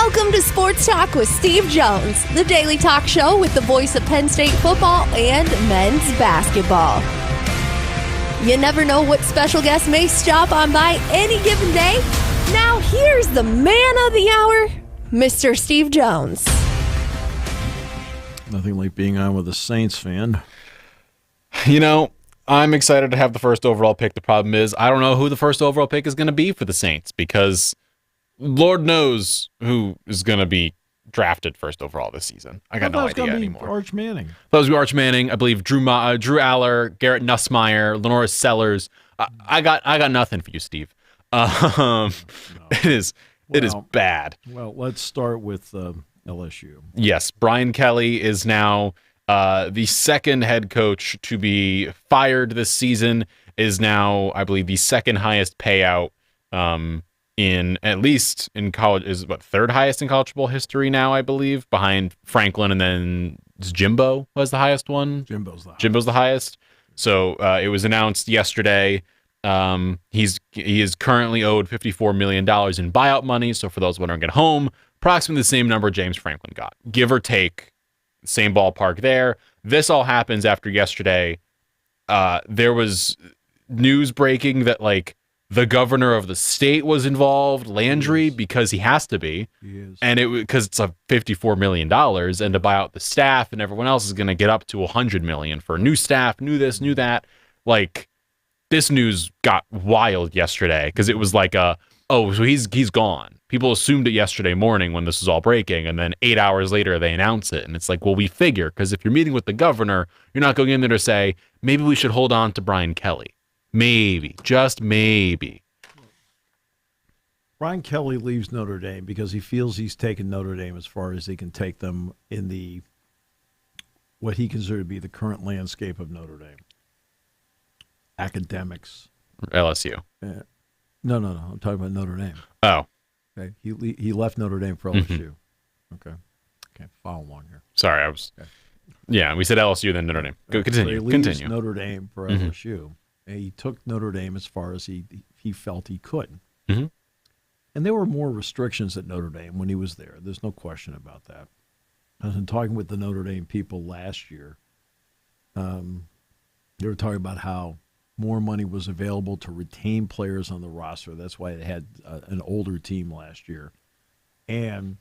Welcome to Sports Talk with Steve Jones, the daily talk show with the voice of Penn State football and men's basketball. You never know what special guest may stop on by any given day. Now here's the man of the hour, Mr. Steve Jones. Nothing like being on with a Saints fan. You know, I'm excited to have the first overall pick. The problem is I don't know who the first overall pick is going to be for the Saints because Lord knows who is going to be drafted first overall this season. I got no idea anymore. Arch Manning. That was Arch Manning. I believe Drew Aller, Garrett Nussmeier, Lenora Sellers. I got nothing for you, Steve. No. It is bad. Well, let's start with LSU. Yes, Brian Kelly is now the second head coach to be fired this season. Is now, I believe, the second highest payout in at least in college. Is what, third highest in college football history now, I believe, behind Franklin, and then Jimbo was the highest one. Jimbo's the highest. So it was announced yesterday. He is currently owed $54 million in buyout money. So for those wondering at home, approximately the same number James Franklin got, give or take, same ballpark there. This all happens after yesterday. There was news breaking that like the governor of the state was involved, Landry, because he has to be, and because it's a $54 million, and to buy out the staff, and everyone else is going to get up to $100 million for new staff, new this, new that. Like, this news got wild yesterday because it was like so he's gone. People assumed it yesterday morning when this was all breaking, and then 8 hours later they announce it, and it's like, well, we figure, because if you're meeting with the governor, you're not going in there to say, maybe we should hold on to Brian Kelly. Maybe, just maybe. Brian Kelly leaves Notre Dame because he feels he's taken Notre Dame as far as he can take them in the what he considered to be the current landscape of Notre Dame. Academics. LSU. No. I'm talking about Notre Dame. Oh. Okay. He left Notre Dame for LSU. Okay. Can't follow along here. Sorry, I was. Okay. Yeah, we said LSU, then Notre Dame. Continue. So he leaves Notre Dame for LSU. And he took Notre Dame as far as he felt he could. Mm-hmm. And there were more restrictions at Notre Dame when he was there. There's no question about that. I was talking with the Notre Dame people last year. They were talking about how more money was available to retain players on the roster. That's why they had an older team last year. And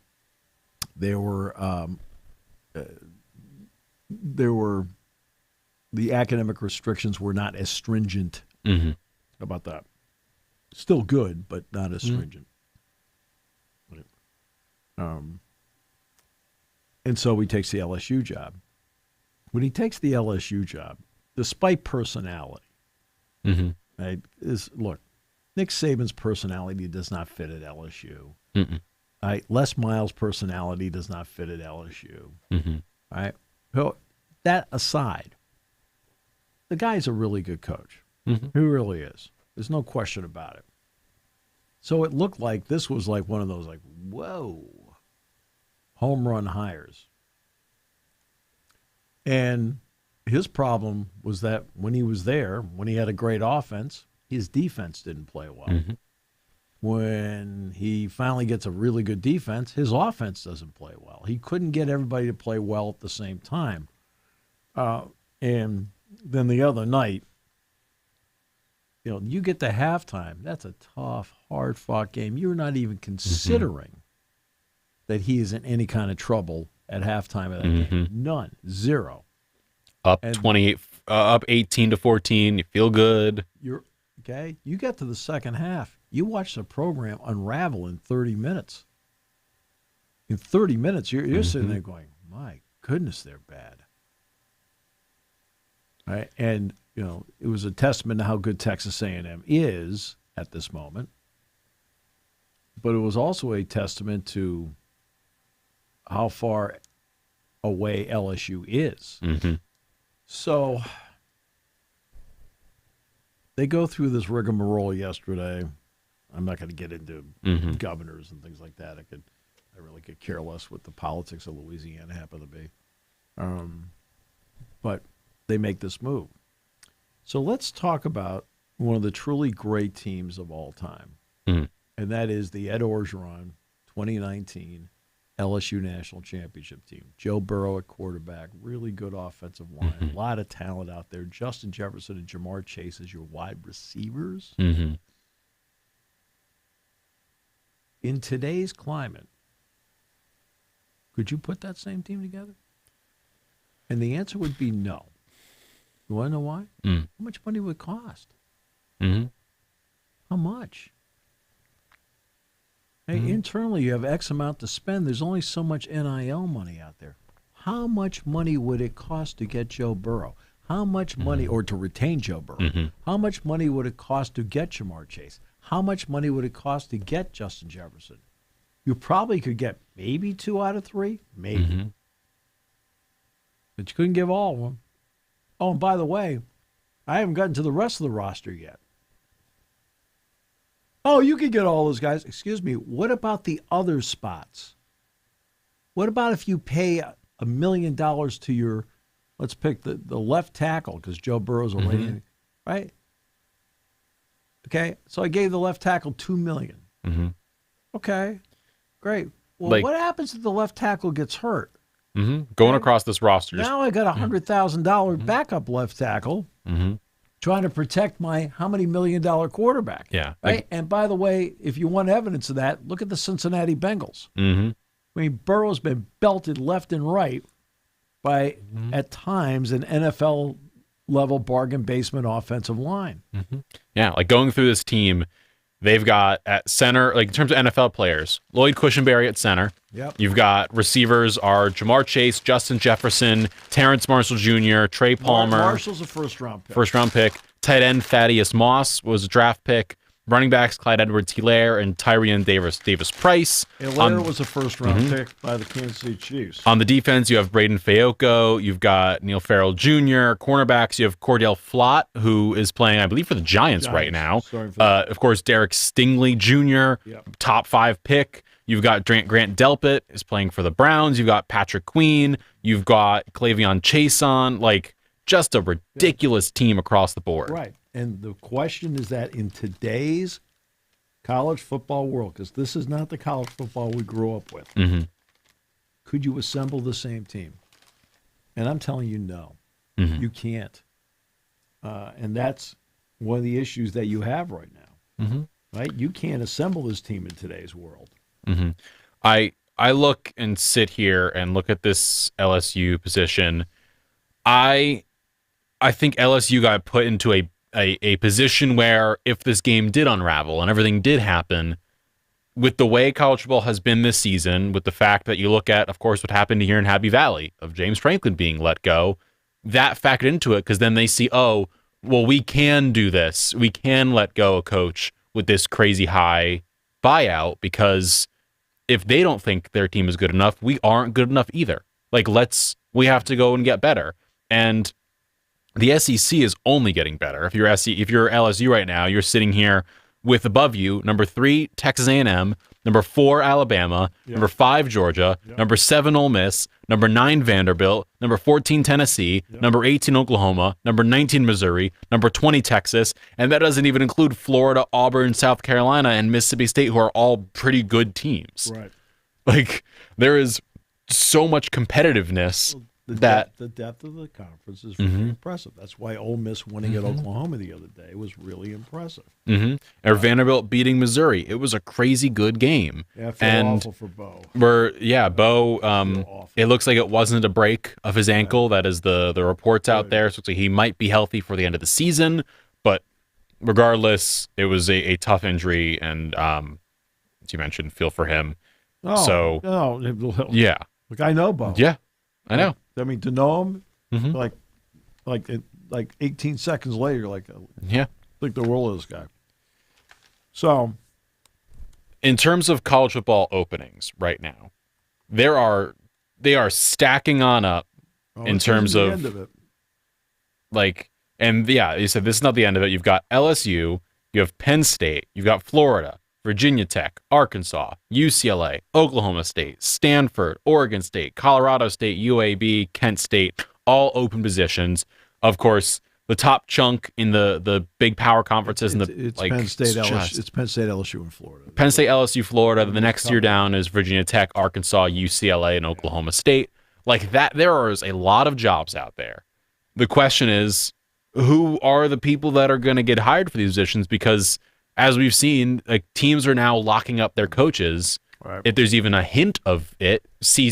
there were the academic restrictions were not as stringent. Mm-hmm. How about that? Still good, but not as stringent. And so he takes the LSU job. When he takes the LSU job, despite personality, right, look, Nick Saban's personality does not fit at LSU. Right, Les Miles' personality does not fit at LSU. Right, so that aside, the guy's a really good coach. He really is. There's no question about it. So it looked like this was like one of those like, whoa, home run hires. And his problem was that when he was there, when he had a great offense, his defense didn't play well. When he finally gets a really good defense, his offense doesn't play well. He couldn't get everybody to play well at the same time. And then the other night, you get to halftime. That's a tough, hard-fought game. You're not even considering that he is in any kind of trouble at halftime of that game. None. Zero. Up 28, up 18-14. You feel good. You're okay. You get to the second half. You watch the program unravel in 30 minutes. In 30 minutes, you're sitting there going, "My goodness, they're bad." Right? And it was a testament to how good Texas A&M is at this moment. But it was also a testament to how far away LSU is. So they go through this rigmarole yesterday. I'm not going to get into governors and things like that. I really could care less what the politics of Louisiana happen to be. But they make this move. So let's talk about one of the truly great teams of all time. And that is the Ed Orgeron 2019 LSU national championship team. Joe Burrow at quarterback, really good offensive line, a lot of talent out there. Justin Jefferson and Jamar Chase as your wide receivers. Mm-hmm. In today's climate, could you put that same team together? And the answer would be no. You want to know why? How much money would it cost? Mm-hmm. How much? Hey, internally, you have X amount to spend. There's only so much NIL money out there. How much money would it cost to get Joe Burrow? How much money, or to retain Joe Burrow? How much money would it cost to get Jamar Chase? How much money would it cost to get Justin Jefferson? You probably could get maybe 2 out of 3, maybe. But you couldn't give all of them. Oh, and by the way, I haven't gotten to the rest of the roster yet. Oh, you could get all those guys. Excuse me, what about the other spots? What about if you pay $1 million to your, let's pick the left tackle, because Joe Burrow's already in, right? Okay, so I gave the left tackle $2 million. Okay, great. Well, what happens if the left tackle gets hurt? Going across this roster. Now I got a $100,000 backup left tackle trying to protect my how many $1 million quarterback. Yeah. Right? And by the way, if you want evidence of that, look at the Cincinnati Bengals. I mean, Burrow's been belted left and right by, at times, an NFL-level bargain basement offensive line. Yeah, like going through this team, they've got at center, like in terms of NFL players, Lloyd Cushenberry at center. Yep. You've got receivers are Jamar Chase, Justin Jefferson, Terrence Marshall Jr., Trey Palmer. Marshall's a first-round pick. First-round pick. Tight end Thaddeus Moss was a draft pick. Running backs Clyde Edwards-Helaire and Tyrion Davis-Price. Helaire was a first-round pick by the Kansas City Chiefs. On the defense, you have Braden Fayoko. You've got Neil Farrell Jr. Cornerbacks, you have Cordell Flott, who is playing, I believe, for the Giants right now. Of course, Derek Stingley Jr., top 5 pick. You've got Grant Delpit is playing for the Browns. You've got Patrick Queen. You've got Clavion Chason. Like, just a ridiculous team across the board. Right. And the question is that in today's college football world, because this is not the college football we grew up with, could you assemble the same team? And I'm telling you, no. You can't. And that's one of the issues that you have right now. Right? You can't assemble this team in today's world. I look and sit here and look at this LSU position. I think LSU got put into a position where if this game did unravel and everything did happen, with the way college football has been this season, with the fact that you look at, of course, what happened here in Happy Valley of James Franklin being let go, that factored into it because then they see, oh, well, we can do this. We can let go a coach with this crazy high buyout because if they don't think their team is good enough, we aren't good enough either. Like, we have to go and get better. And the SEC is only getting better. If you're LSU right now, you're sitting here with above you number 3 Texas A&M, number 4 Alabama, number 5 Georgia, number 7 Ole Miss, number 9 Vanderbilt, number 14 Tennessee, number 18 Oklahoma, number 19 Missouri, number 20 Texas, and that doesn't even include Florida, Auburn, South Carolina, and Mississippi State, who are all pretty good teams. Right. Like, there is so much competitiveness. The depth of the conference is really impressive. That's why Ole Miss winning at Oklahoma the other day was really impressive. Or Vanderbilt beating Missouri. It was a crazy good game. Yeah, I feel awful for Bo. Bo, it looks like it wasn't a break of his ankle. That is the reports out there. So it looks like he might be healthy for the end of the season. But regardless, it was a tough injury. And as you mentioned, feel for him. Yeah. Look, I know Bo. Yeah, I know. I mean, to know him, like 18 seconds later, like the world of this guy. So, in terms of college football openings right now, they are stacking on up in terms of end of it. Like, and yeah, you said this is not the end of it. You've got LSU, you have Penn State, you've got Florida, Virginia Tech, Arkansas, UCLA, Oklahoma State, Stanford, Oregon State, Colorado State, UAB, Kent State, all open positions. Of course, the top chunk in the big power conferences. It's Penn State, LSU. It's Penn State, LSU, and Florida. Penn State, LSU, Florida. The next year down is Virginia Tech, Arkansas, UCLA, and Oklahoma State. Like that, there is a lot of jobs out there. The question is, who are the people that are going to get hired for these positions? Because as we've seen, like teams are now locking up their coaches. Right. If there's even a hint of it, see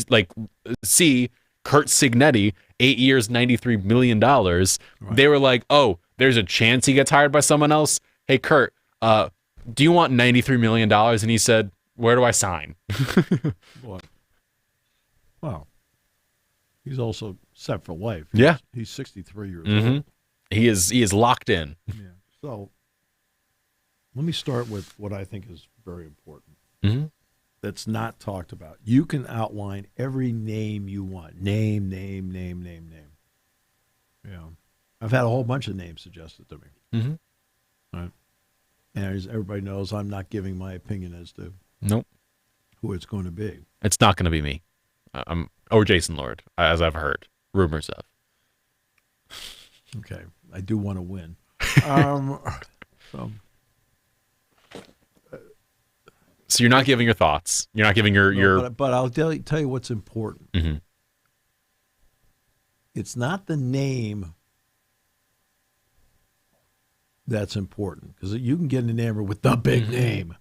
Kurt Signetti, 8 years, $93 million. Right. They were like, oh, there's a chance he gets hired by someone else. Hey, Kurt, do you want $93 million? And he said, where do I sign? What? Well, he's also set for life. Yeah. He's 63 years old. He is locked in. Yeah. So let me start with what I think is very important. That's not talked about. You can outline every name you want. Name. Yeah. I've had a whole bunch of names suggested to me. Right. And as everybody knows, I'm not giving my opinion as to who it's going to be. It's not going to be me. Or Jason Lord, as I've heard rumors of. Okay. I do want to win. So you're not giving your thoughts. You're not giving your. But I'll tell you what's important. It's not the name that's important, because you can get enamored with the big name.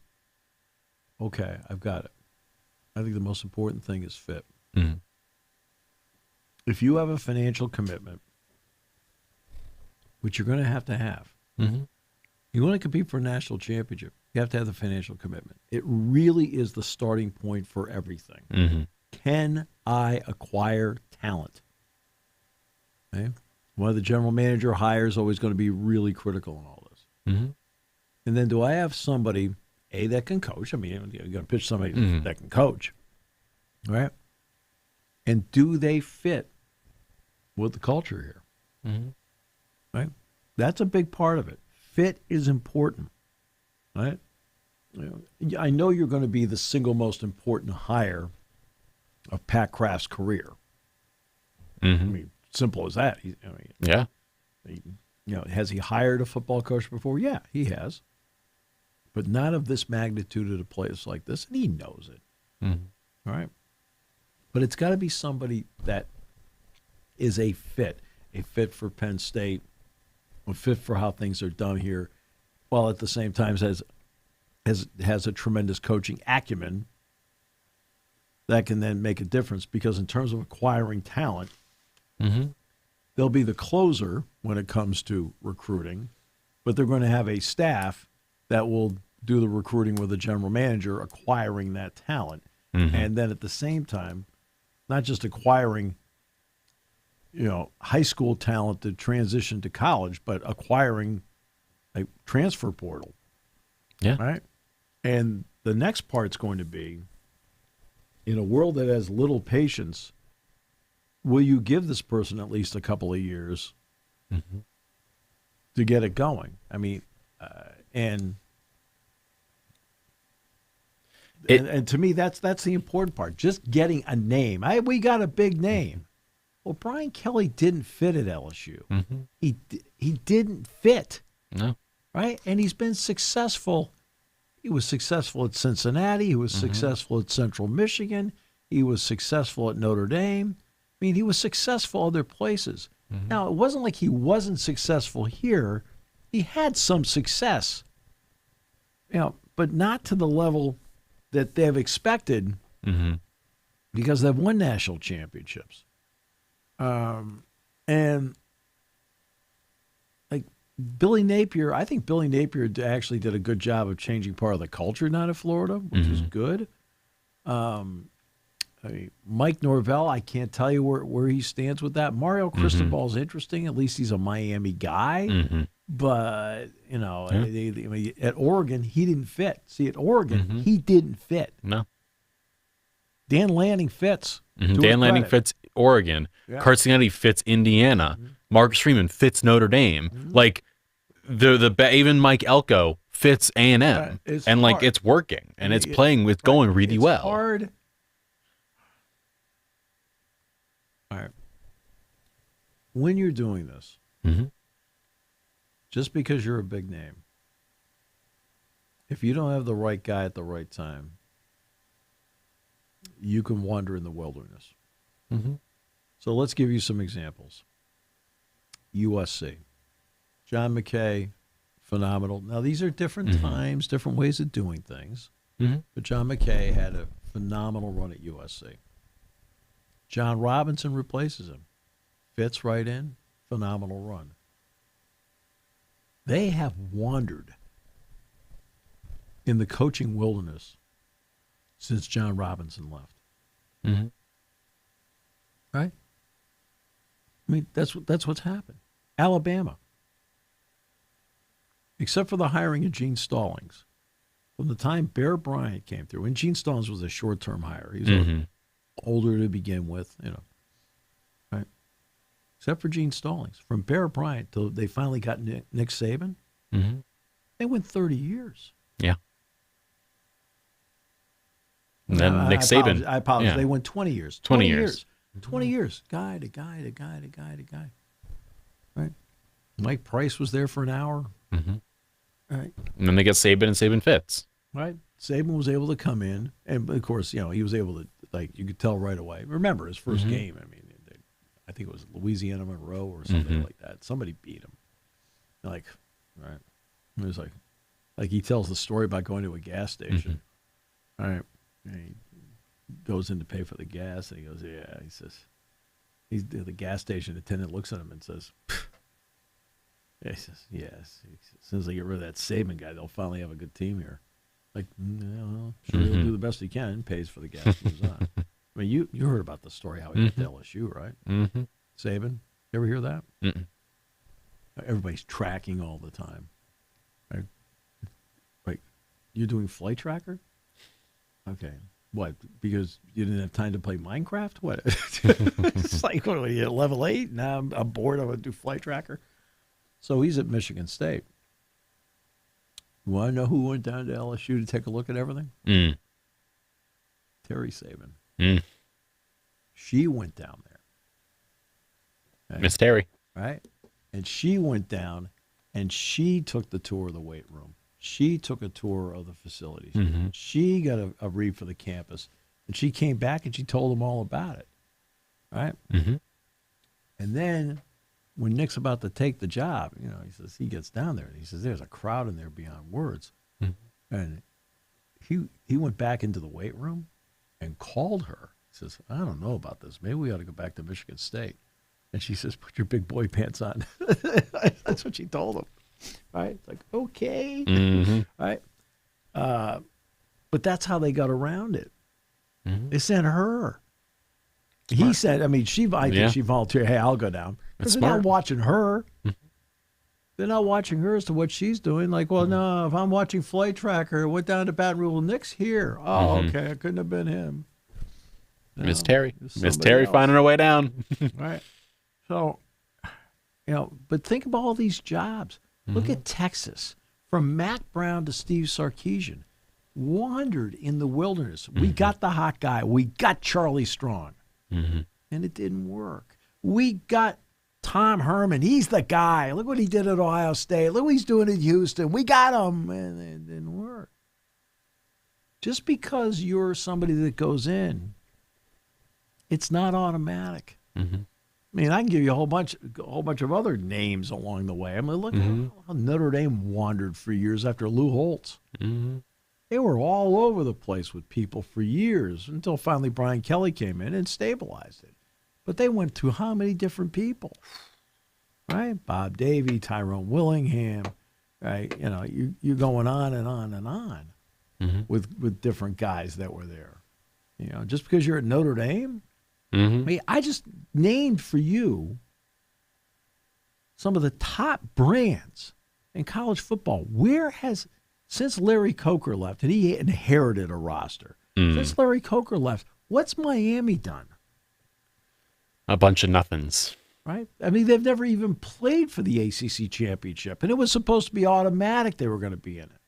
Okay, I've got it. I think the most important thing is fit. If you have a financial commitment, which you're going to have, you want to compete for a national championship, you have to have the financial commitment. It really is the starting point for everything. Can I acquire talent? Okay? One of the general manager hires always going to be really critical in all this. And then do I have somebody, that can coach? I mean, you're going to pitch somebody that can coach, right? And do they fit with the culture here? Right? That's a big part of it. Fit is important, right? I know you're going to be the single most important hire of Pat Kraft's career. I mean, simple as that. Has he hired a football coach before? Yeah, he has. But not of this magnitude at a place like this, and he knows it. All right? But it's got to be somebody that is a fit for Penn State, a fit for how things are done here, while at the same time has a tremendous coaching acumen that can then make a difference. Because in terms of acquiring talent, they'll be the closer when it comes to recruiting, but they're going to have a staff that will do the recruiting with the general manager, acquiring that talent. And then at the same time, not just acquiring high school talent to transition to college, but acquiring a transfer portal. Yeah. Right? And the next part's going to be, in a world that has little patience, will you give this person at least a couple of years to get it going? I mean, and to me, that's the important part. Just getting a name. We got a big name. Well, Brian Kelly didn't fit at LSU. He didn't fit. No. Right? And he's been successful. He was successful at Cincinnati. He was successful at Central Michigan. He was successful at Notre Dame. I mean, he was successful other places. Now, it wasn't like he wasn't successful here. He had some success, but not to the level that they've expected because they've won national championships. And like Billy Napier, I think Billy Napier actually did a good job of changing part of the culture down in Florida, which is good. Mike Norvell, I can't tell you where he stands with that. Mario Cristobal's interesting. At least he's a Miami guy. But, at Oregon, he didn't fit. See, at Oregon, he didn't fit. No. Dan Lanning fits. Dan Lanning fits Oregon. Yeah. Kurt Signetti fits Indiana. Marcus Freeman fits Notre Dame. Like, even Mike Elko fits A&M. And, like, it's working. And it's going really well. It's hard. All right. When you're doing this, just because you're a big name, if you don't have the right guy at the right time, you can wander in the wilderness. Mm-hmm. So let's give you some examples. USC. John McKay, phenomenal. Now, these are different times, different ways of doing things. Mm-hmm. But John McKay had a phenomenal run at USC. John Robinson replaces him. Fits right in. Phenomenal run. They have wandered in the coaching wilderness since John Robinson left. Mm-hmm. Right? I mean, that's what's happened. Alabama. Except for the hiring of Gene Stallings. From the time Bear Bryant came through, and Gene Stallings was a short-term hire. He's older to begin with, right? Except for Gene Stallings. From Bear Bryant till they finally got Nick Saban, they went 30 years. Yeah. And then Nick Saban. I apologize. Yeah. They went 20 years. 20 years. 20 years. Guy to guy to guy to guy to guy. Right? Mike Price was there for an hour. Mm-hmm. Right. And then they get Saban, and Saban fits. Right. Saban was able to come in, and of course, he was able to, you could tell right away. Remember his first game. I mean, I think it was Louisiana Monroe or something like that. Somebody beat him. Right. It was like he tells the story about going to a gas station. All right. And he goes in to pay for the gas, and he goes, yeah. He says, the gas station attendant looks at him and says, he says, yes. He says, as soon as they get rid of that Saban guy, they'll finally have a good team here. Like, well, sure, he'll do the best he can, pays for the gas, moves on. I mean, you heard about the story how he went to LSU, right? Mm-hmm. Saban, you ever hear that? Mm-mm. Everybody's tracking all the time. Right? Like, you're doing flight tracker? Okay. What? Because you didn't have time to play Minecraft? What? It's like, what are you at level 8? Now I'm bored. I'm going to do flight tracker. So he's at Michigan State. You want to know who went down to LSU to take a look at everything? Terry Saban. She went down there. Right? Miss Terry. Right? And she went down, and she took the tour of the weight room. She took a tour of the facilities. She got a read for the campus, and she came back, and she told them all about it. Right? And then when Nick's about to take the job, he says, he gets down there, and he says, there's a crowd in there beyond words. And he went back into the weight room and called her. He says, I don't know about this. Maybe we ought to go back to Michigan State. And she says, put your big boy pants on. That's what she told him. Right? It's like, okay. Right? But that's how they got around it. They sent her. Smart. He said, I think she volunteered, hey, I'll go down. Because they're not watching her. They're not watching her as to what she's doing. Like, well, no, if I'm watching Flight Tracker, went down to Baton Rouge, Nick's here. Oh, okay, it couldn't have been him. No, Miss Terry. Miss Terry finding her way down. Right. So, but think about all these jobs. Look at Texas. From Mac Brown to Steve Sarkisian. Wandered in the wilderness. We got the hot guy. We got Charlie Strong. And it didn't work. We got Tom Herman. He's the guy. Look what he did at Ohio State. Look what he's doing at Houston. We got him. And it didn't work. Just because you're somebody that goes in, it's not automatic. I mean, I can give you a whole bunch of other names along the way. I mean, look how Notre Dame wandered for years after Lou Holtz. They were all over the place with people for years until finally Brian Kelly came in and stabilized it. But they went through how many different people, right? Bob Davie, Tyrone Willingham, right? You're going on and on and on with different guys that were there. Just because you're at Notre Dame. I mean, I just named for you some of the top brands in college football. Since Larry Coker left, and he inherited a roster, since Larry Coker left, what's Miami done? A bunch of nothings. Right? I mean, they've never even played for the ACC championship, and it was supposed to be automatic they were going to be in it.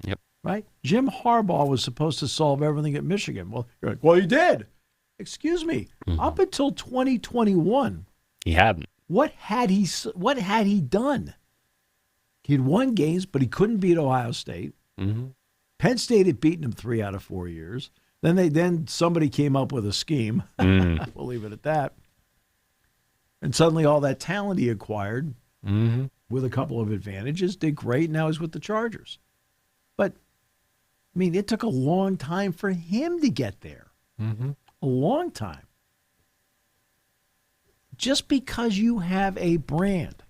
Yep. Right? Jim Harbaugh was supposed to solve everything at Michigan. Well, you're like, well, he did. Excuse me. Up until 2021, he hadn't. What had he done? He'd won games, but he couldn't beat Ohio State. Mm-hmm. Penn State had beaten him 3 out of 4 years. Then somebody came up with a scheme. We'll leave it at that. And suddenly all that talent he acquired with a couple of advantages did great. Now he's with the Chargers. But, I mean, it took a long time for him to get there. A long time. Just because you have a brand,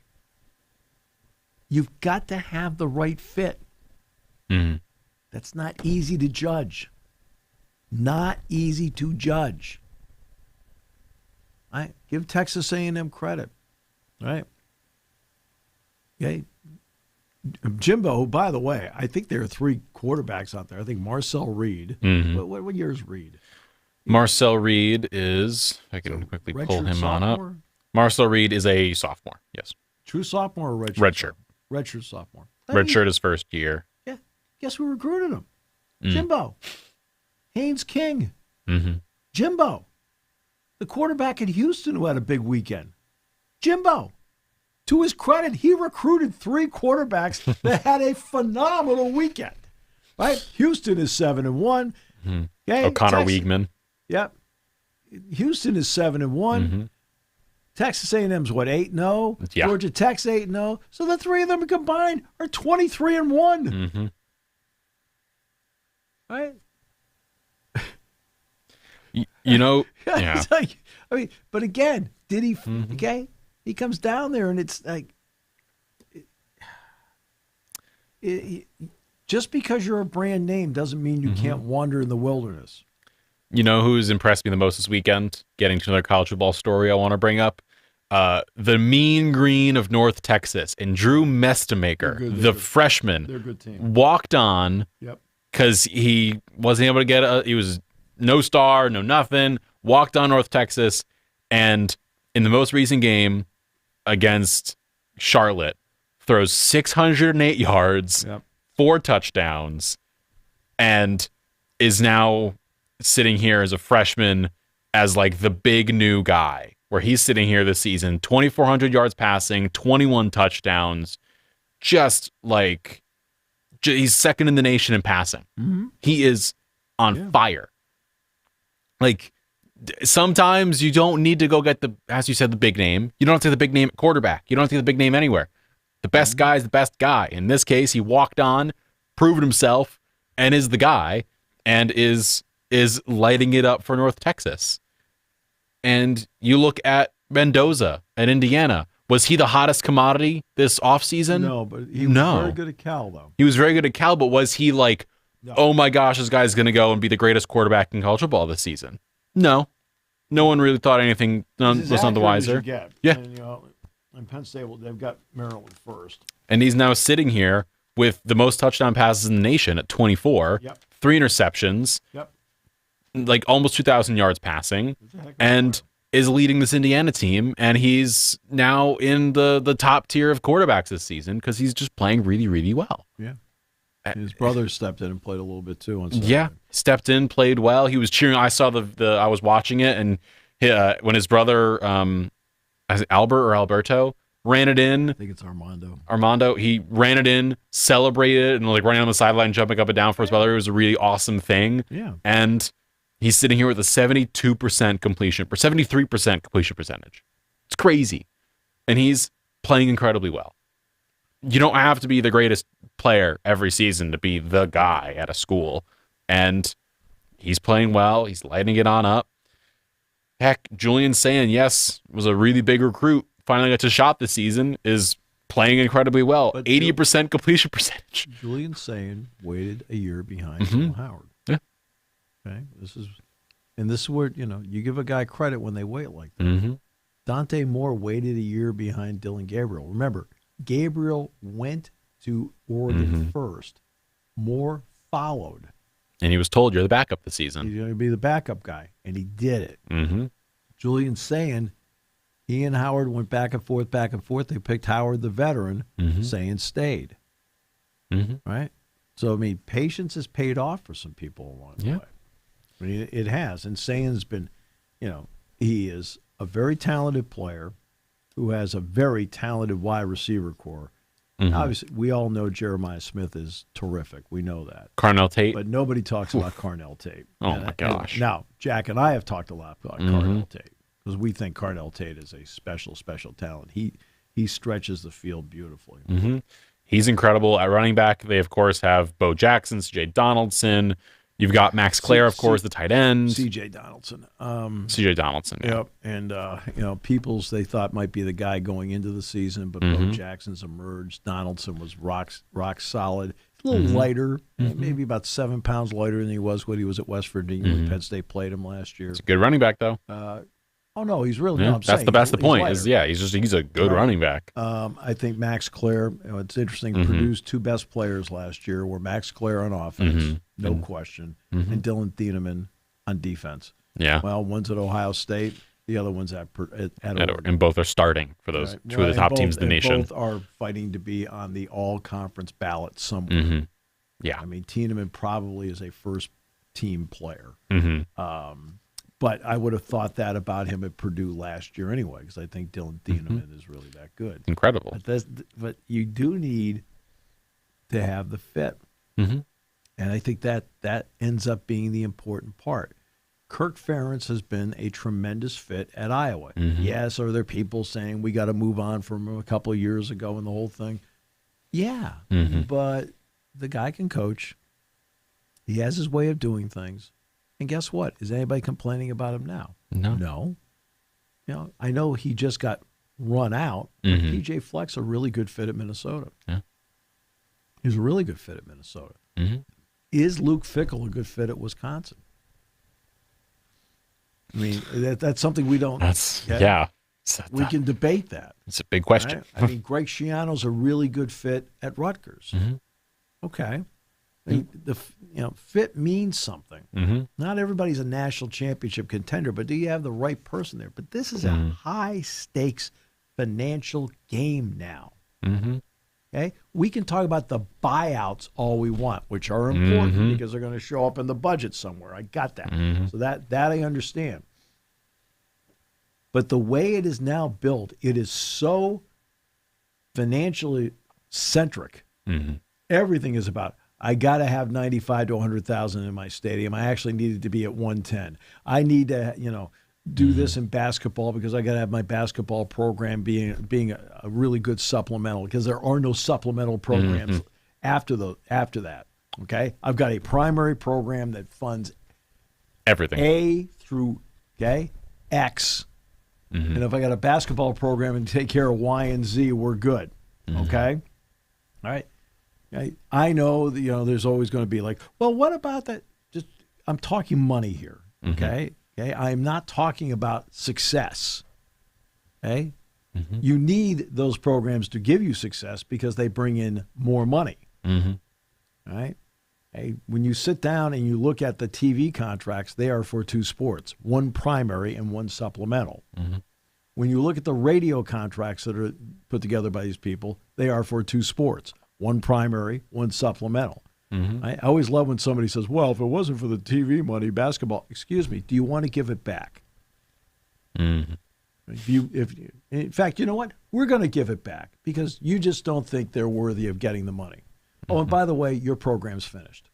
you've got to have the right fit. That's not easy to judge. Not easy to judge. I give Texas A&M credit, right? Okay. Jimbo, by the way, I think there are 3 quarterbacks out there. I think Marcel Reed. What year is Reed? Marcel Reed is, I can quickly pull him on up. Marcel Reed is a sophomore, yes. True sophomore or redshirt? Redshirt. Redshirt sophomore. Redshirt his first year. Yeah. Guess who recruited him? Jimbo. Haynes King. Jimbo. The quarterback at Houston who had a big weekend. Jimbo. To his credit, he recruited 3 quarterbacks that had a phenomenal weekend. Right? Houston is 7-1. Okay, O'Connor Weigman. Yep. Houston is 7-1. Texas A&M's what, 8-0? Yeah. Georgia Tech's 8-0. So the 3 of them combined are 23-1. Right? You know, yeah. It's like, I mean, but again, did he? Okay, he comes down there, and it's like, just because you're a brand name doesn't mean you can't wander in the wilderness. You know who's impressed me the most this weekend? Getting to another college football story I want to bring up. The Mean Green of North Texas and Drew Mestemaker, the freshman, they're a good team. Walked on because he wasn't able to get he was no star, no nothing, walked on North Texas, and in the most recent game against Charlotte, throws 608 yards, 4 touchdowns, and is now sitting here as a freshman as like the big new guy, where he's sitting here this season, 2,400 yards passing, 21 touchdowns, just like he's second in the nation in passing. He is on fire. Like, sometimes you don't need to go get as you said, the big name. You don't have to get the big name at quarterback. You don't have to get the big name anywhere. The best guy is the best guy. In this case, he walked on, proved himself, and is the guy, and is lighting it up for North Texas. And you look at Mendoza at Indiana. Was he the hottest commodity this offseason? No, but he was very good at Cal, though. He was very good at Cal, but was he like, oh my gosh, this guy's going to go and be the greatest quarterback in college football this season? No. No one really thought anything was none the wiser. Yeah. And, and Penn State, they've got Maryland first. And he's now sitting here with the most touchdown passes in the nation at 24, 3 interceptions, like almost 2,000 yards passing, and is leading this Indiana team. And he's now in the top tier of quarterbacks this season because he's just playing really, really well. Yeah. His brother stepped in and played a little bit too on Saturday. Yeah, stepped in, played well. He was cheering. I saw I was watching it, and when his brother, Albert or Alberto, ran it in. I think it's Armando. Armando, he ran it in, celebrated, and like running on the sideline, jumping up and down for his brother. It was a really awesome thing. Yeah. And he's sitting here with a 73% completion percentage. It's crazy. And he's playing incredibly well. You don't have to be the greatest player every season to be the guy at a school. And he's playing well. He's lighting it on up. Heck, Julian Sayin, yes, was a really big recruit. Finally got to shot this season, is playing incredibly well. But 80% completion percentage. Julian Sayin waited a year behind Will Howard. Yeah. Okay. This is where, you give a guy credit when they wait like that. Dante Moore waited a year behind Dylan Gabriel. Remember, Gabriel went to Oregon first. Moore followed. And he was told, you're the backup this season. He's going to be the backup guy. And he did it. Julian Sayin, he and Howard went back and forth. They picked Howard, the veteran. Sayin stayed. Right? So, I mean, patience has paid off for some people along the way. I mean, it has. And Sayin's been, he is a very talented player who has a very talented wide receiver core. Obviously, we all know Jeremiah Smith is terrific. We know that. Carnell Tate. But nobody talks about Carnell Tate. My gosh. Now, Jack and I have talked a lot about Carnell Tate because we think Carnell Tate is a special talent. He stretches the field beautifully. Mm-hmm. He's incredible at running back. They, of course, have Bo Jackson, C.J. Donaldson. You've got Max Clare, of course, the tight end. C.J. Donaldson. C.J. Donaldson, yeah. Yep. And, Peoples, they thought might be the guy going into the season, but Bo Jackson's emerged. Donaldson was rock solid. A little lighter, maybe about 7 pounds lighter than he was when he was at West Virginia when Penn State played him last year. He's a good running back, though. Oh no, he's really. Yeah, no, that's the point. He's a good running back. I think Max Clare. It's interesting. Produced 2 best players last year were Max Clare on offense, no question, and Dylan Thieneman on defense. Yeah. Well, one's at Ohio State, the other one's at Oregon. And both are starting for those two of the top teams in the nation. Both are fighting to be on the all-conference ballot somewhere. Yeah. I mean, Thieneman probably is a first-team player. But I would have thought that about him at Purdue last year anyway, because I think Dylan Thieneman is really that good. Incredible. But you do need to have the fit. And I think that ends up being the important part. Kirk Ferentz has been a tremendous fit at Iowa. Yes, are there people saying we got to move on from him a couple of years ago and the whole thing? Yeah, but the guy can coach. He has his way of doing things. And guess what? Is anybody complaining about him now? No. I know he just got run out, but P.J. Fleck's a really good fit at Minnesota. Yeah. He's a really good fit at Minnesota. Is Luke Fickell a good fit at Wisconsin? I mean, that's something we don't. We can debate that. It's a big question. Right? I mean, Greg Schiano's a really good fit at Rutgers. Okay. I mean, fit means something. Not everybody's a national championship contender, but do you have the right person there? But this is a high-stakes financial game now. Okay, we can talk about the buyouts all we want, which are important because they're going to show up in the budget somewhere. I got that. So that I understand. But the way it is now built, it is so financially centric. Everything is about, I got to have 95 to 100,000 in my stadium. I actually needed to be at 110. I need to, do this in basketball because I got to have my basketball program being a really good supplemental because there are no supplemental programs after that. Okay, I've got a primary program that funds everything A through X, and if I got a basketball program and take care of Y and Z, we're good. Okay, all right. I know that, there's always going to be like, well, what about that? Just I'm talking money here. Okay. Okay, I'm not talking about success. Okay, you need those programs to give you success because they bring in more money. All right. Hey, when you sit down and you look at the TV contracts, they are for 2 sports, one primary and one supplemental. When you look at the radio contracts that are put together by these people, they are for 2 sports, one primary, one supplemental. I always love when somebody says, well, if it wasn't for the TV money, basketball, excuse me, do you want to give it back? In fact, you know what? We're going to give it back because you just don't think they're worthy of getting the money. Oh, and by the way, your program's finished.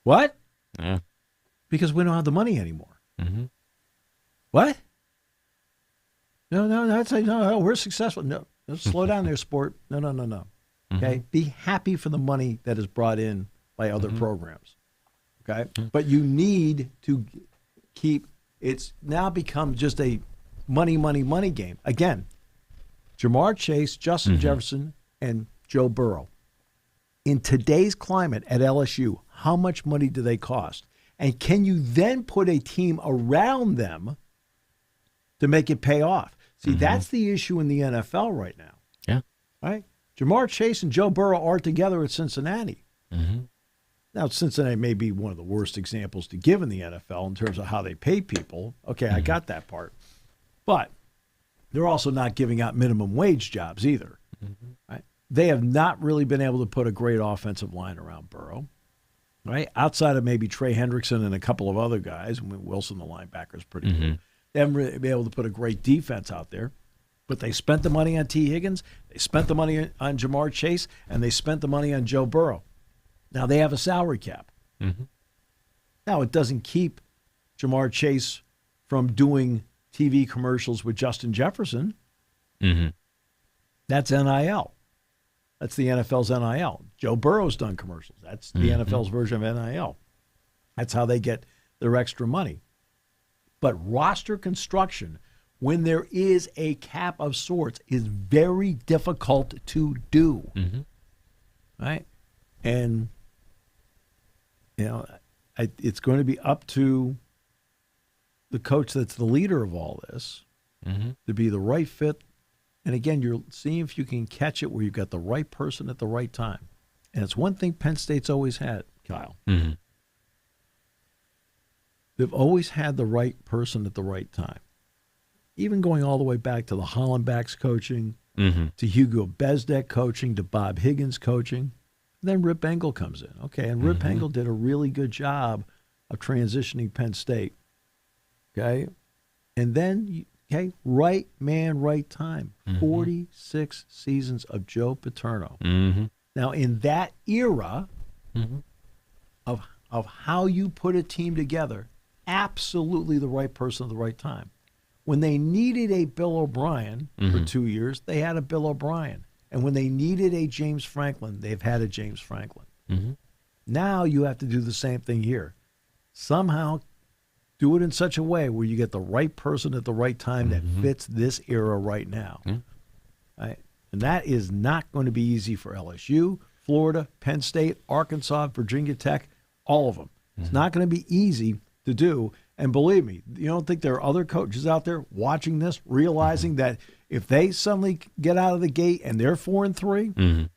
What? Yeah. Because we don't have the money anymore. What? No, we're successful. No, slow down there, sport. No. Okay, be happy for the money that is brought in by other programs. Okay, but you need to keep. It's now become just a money game again. Jamar Chase, Justin Jefferson, and Joe Burrow. In today's climate at LSU, how much money do they cost? And can you then put a team around them to make it pay off? See, that's the issue in the NFL right now. Yeah. Right? Jamar Chase and Joe Burrow are together at Cincinnati. Now, Cincinnati may be one of the worst examples to give in the NFL in terms of how they pay people. Okay, I got that part. But they're also not giving out minimum wage jobs either. Right? They have not really been able to put a great offensive line around Burrow. Right? Outside of maybe Trey Hendrickson and a couple of other guys. Wilson, the linebacker, is pretty good. They haven't really been able to put a great defense out there. But they spent the money on T. Higgins, they spent the money on Jamar Chase, and they spent the money on Joe Burrow. Now they have a salary cap. Mm-hmm. Now it doesn't keep Jamar Chase from doing TV commercials with Justin Jefferson. Mm-hmm. That's NIL. That's the NFL's NIL. Joe Burrow's done commercials. That's the NFL's version of NIL. That's how they get their extra money. But roster construction, when there is a cap of sorts, is very difficult to do. Mm-hmm. Right? And, it's going to be up to the coach that's the leader of all this to be the right fit. And again, you're seeing if you can catch it where you've got the right person at the right time. And it's one thing Penn State's always had, Kyle. Mm-hmm. They've always had the right person at the right time. Even going all the way back to the Hollenbach's coaching, to Hugo Bezdek coaching, to Bob Higgins coaching. Then Rip Engel comes in. Okay, and Rip Engel did a really good job of transitioning Penn State. Okay? And then, right man, right time. 46 seasons of Joe Paterno. Mm-hmm. Now, in that era of how you put a team together, absolutely the right person at the right time. When they needed a Bill O'Brien for 2 years, they had a Bill O'Brien. And when they needed a James Franklin, they've had a James Franklin. Now you have to do the same thing here. Somehow do it in such a way where you get the right person at the right time that fits this era right now. Right? And that is not going to be easy for LSU, Florida, Penn State, Arkansas, Virginia Tech, all of them. It's not going to be easy to do. And believe me, you don't think there are other coaches out there watching this, realizing that if they suddenly get out of the gate and they're 4-3,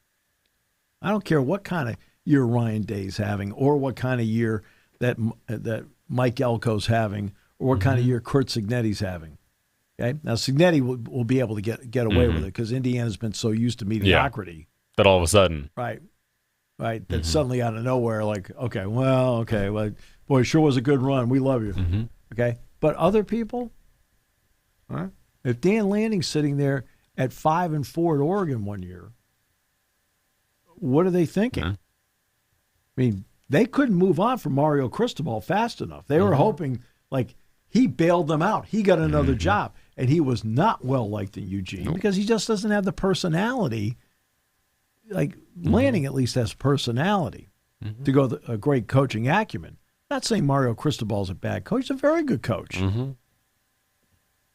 I don't care what kind of year Ryan Day's having or what kind of year that Mike Elko's having or what kind of year Kurt Signetti's having. Okay? Now, Signetti will be able to get away with it because Indiana's been so used to mediocrity. That all of a sudden. Right. That suddenly out of nowhere, like, well, boy, sure was a good run. We love you. Okay? But other people, all right? If Dan Lanning's sitting there at 5-4 at Oregon one year, what are they thinking? I mean, they couldn't move on from Mario Cristobal fast enough. They were hoping, like, he bailed them out. He got another job, and he was not well liked in Eugene because he just doesn't have the personality. Like, Lanning at least has personality to go a great coaching acumen. Not saying Mario Cristobal's a bad coach. He's a very good coach.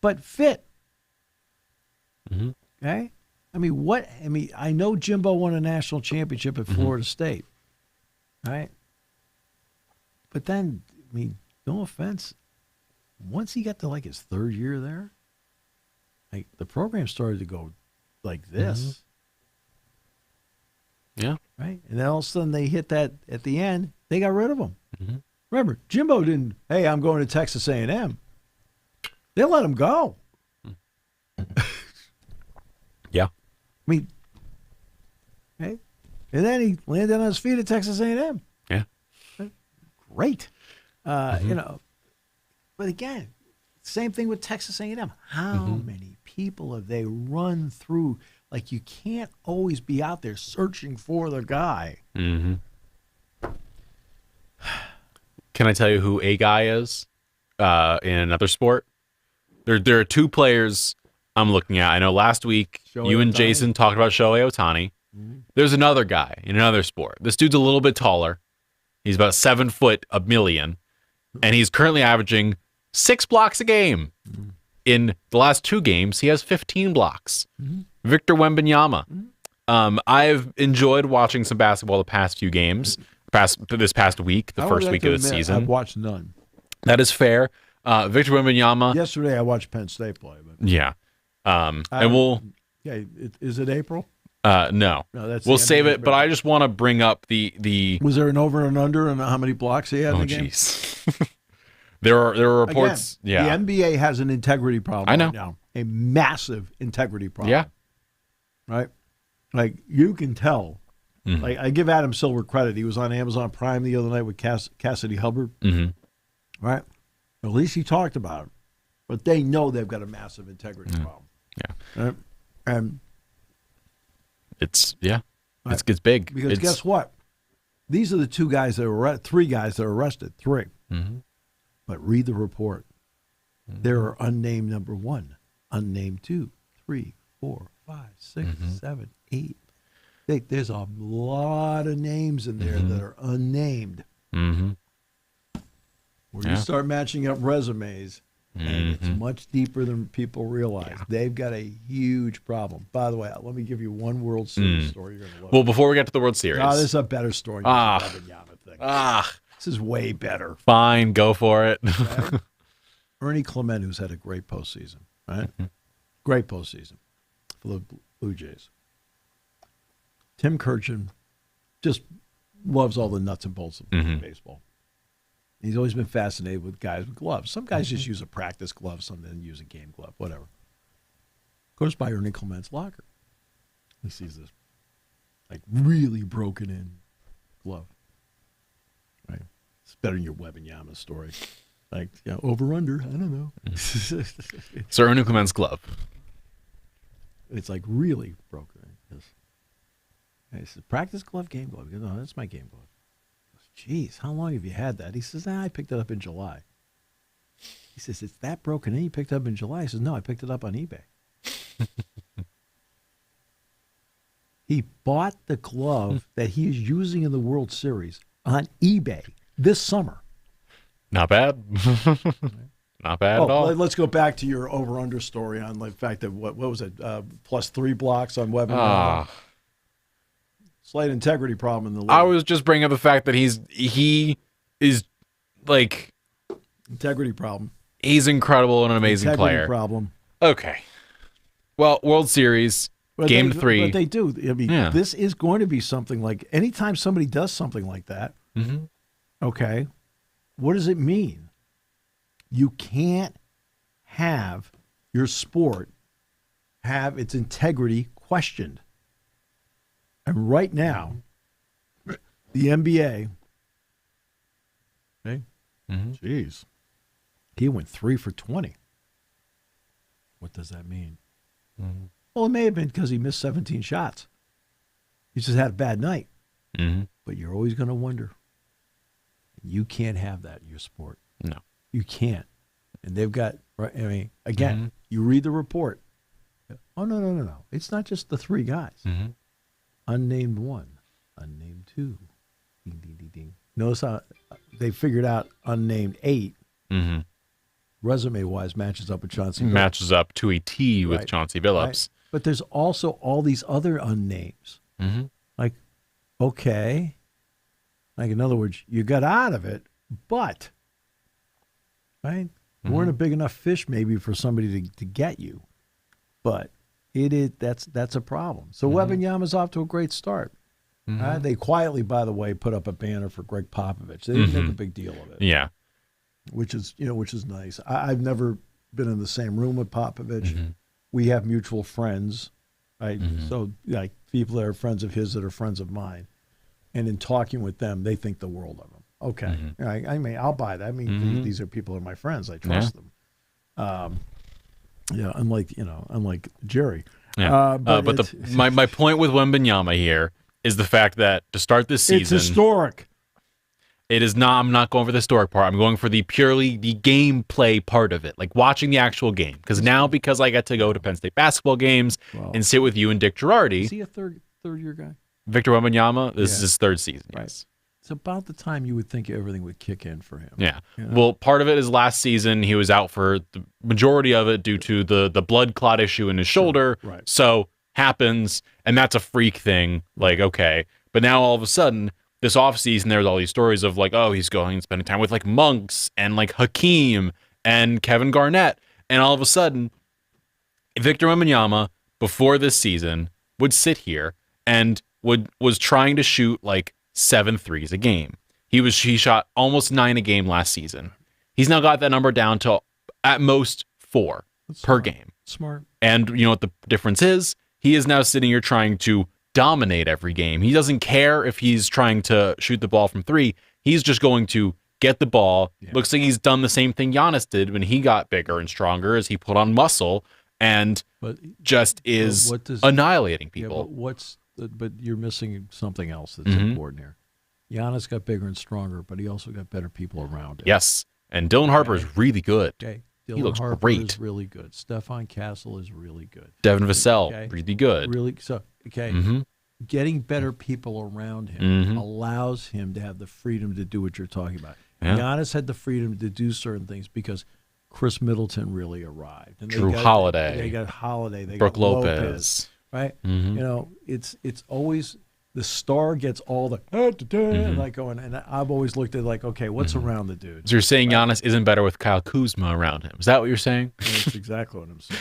But fit. Okay? I know Jimbo won a national championship at Florida State. Right? But then, no offense, once he got to like his third year there, like the program started to go like this. Yeah. Right? And then all of a sudden they hit that at the end, they got rid of him. Remember, Jimbo didn't, hey, I'm going to Texas A&M. They let him go. Yeah. Okay. And then he landed on his feet at Texas A&M. Yeah. Great. But again, same thing with Texas A&M. How many people have they run through? Like, you can't always be out there searching for the guy. Can I tell you who a guy is in another sport? There are two players I'm looking at. I know last week you and Jason talked about Shohei Ohtani. There's another guy in another sport. This dude's a little bit taller. He's about 7 foot, a million, and he's currently averaging 6 blocks a game. In the last 2 games, he has 15 blocks. Victor Wembanyama. I've enjoyed watching some basketball the past few games. This past week, the first week of the season. I've watched none. That is fair. Victor Wembanyama. Yesterday, I watched Penn State play. But yeah. And we'll. Yeah, is it April? No. We'll save it. But I just want to bring up the. Was there an over and under on how many blocks he had in the game? Jeez. There are reports. Again, the NBA has an integrity problem. I know. Right now, a massive integrity problem. Yeah. Right. Like, you can tell. Like, I give Adam Silver credit. He was on Amazon Prime the other night with Cassidy Hubbard. Right? At least he talked about it. But they know they've got a massive integrity problem. Yeah. And it's big. Because guess what? These are the three guys that are arrested. Three. Mm-hmm. But read the report. Mm-hmm. There are unnamed number 1, unnamed 2, 3, 4, 5, 6, 7, 8. There's a lot of names in there that are unnamed. Mm-hmm. Where you start matching up resumes, and it's much deeper than people realize. Yeah. They've got a huge problem. By the way, let me give you one World Series story you're going to love. Well, before we get to the World Series. No, this is a better story than the Wembanyama thing. This is way better. Fine, go for it. Okay? Ernie Clement, who's had a great postseason, right? Great postseason for the Blue Jays. Tim Kurchin just loves all the nuts and bolts of baseball. He's always been fascinated with guys with gloves. Some guys just use a practice glove, some then use a game glove, whatever. Goes by Ernie Clement's locker. He sees this, like, really broken in glove. Right? It's better than your Wembanyama story. Like, over under, I don't know. So Ernie Clement's glove. It's like really broken. He says, practice glove, game glove. He goes, no, that's my game glove. Geez, how long have you had that? He says, I picked it up in July. He says, it's that broken in? You picked it up in July? He says, no, I picked it up on eBay. He bought the glove that he is using in the World Series on eBay this summer. Not bad. Not bad at all. Let's go back to your over-under story on the fact that, what was it, plus 3 blocks on Wembanyama. Slight integrity problem in the league. I was just bringing up the fact that he is like integrity problem. He's incredible and an amazing integrity player. Problem. Okay. Well, World Series, Game 3. But they do. I mean, this is going to be something like anytime somebody does something like that. Okay, what does it mean? You can't have your sport have its integrity questioned. And right now, the NBA, okay, jeez, he went 3 for 20. What does that mean? Well, it may have been because he missed 17 shots. He just had a bad night. But you're always going to wonder. You can't have that in your sport. No. You can't. And they've got, I mean, again, you read the report. Oh, no. It's not just the 3 guys. Unnamed 1, unnamed 2. Ding, ding, ding, ding. Notice how they figured out unnamed 8. Resume-wise, matches up with Chauncey Billups. Matches up to a T with Chauncey Billups. Right. But there's also all these other unnames. Like, okay. Like, in other words, you got out of it, but, right? You weren't a big enough fish maybe for somebody to get you. But that's a problem. So Wembanyama's off to a great start. They quietly, by the way, put up a banner for Greg Popovich. They didn't make a big deal of it. Yeah. Which is nice. I've never been in the same room with Popovich. We have mutual friends, right? So like people that are friends of his that are friends of mine. And in talking with them, they think the world of him. Okay. I mean, I'll buy that. I mean, these are people who are my friends. I trust them. Unlike Jerry. Yeah. But my point with Wembanyama here is the fact that to start this season, it's historic. It is not. I'm not going for the historic part. I'm going for the gameplay part of it, like watching the actual game. Because I get to go to Penn State basketball games and sit with you and Dick Girardi. Is he a third year guy? Victor Wembanyama. This is his 3rd season. Right. Yes. It's about the time you would think everything would kick in for him. Yeah. Well, part of it is last season he was out for the majority of it due to the blood clot issue in his shoulder. Right. So happens, and that's a freak thing. Like, okay. But now all of a sudden, this offseason, there's all these stories of like, oh, he's going and spending time with like Monks and like Hakeem and Kevin Garnett. And all of a sudden, Victor Wembanyama, before this season, would sit here and was trying to shoot like 7 threes a game. He shot almost 9 a game last season. He's now got that number down to at most 4 per game. Smart. And you know what the difference is? He is now sitting here trying to dominate every game. He doesn't care if he's trying to shoot the ball from 3. He's just going to get the ball. Looks like he's done the same thing Giannis did when he got bigger and stronger as he put on muscle and but just is annihilating people. Yeah, but you're missing something else that's important here. Giannis got bigger and stronger, but he also got better people around him. Yes, and Dylan Harper is really good. Okay. He looks Harper great. Is really good. Stephon Castle is really good. Devin Vassell, really good. Really so. Okay. Getting better people around him allows him to have the freedom to do what you're talking about. Yeah. Giannis had the freedom to do certain things because Chris Middleton really arrived. And Drew Holiday. They got Holiday. They Brooke got Lopez. Right? It's always the star gets all the like going, and I've always looked at like, okay, what's around the dude? So you're saying Giannis isn't better with Kyle Kuzma around him? Is that what you're saying? That's exactly what I'm saying.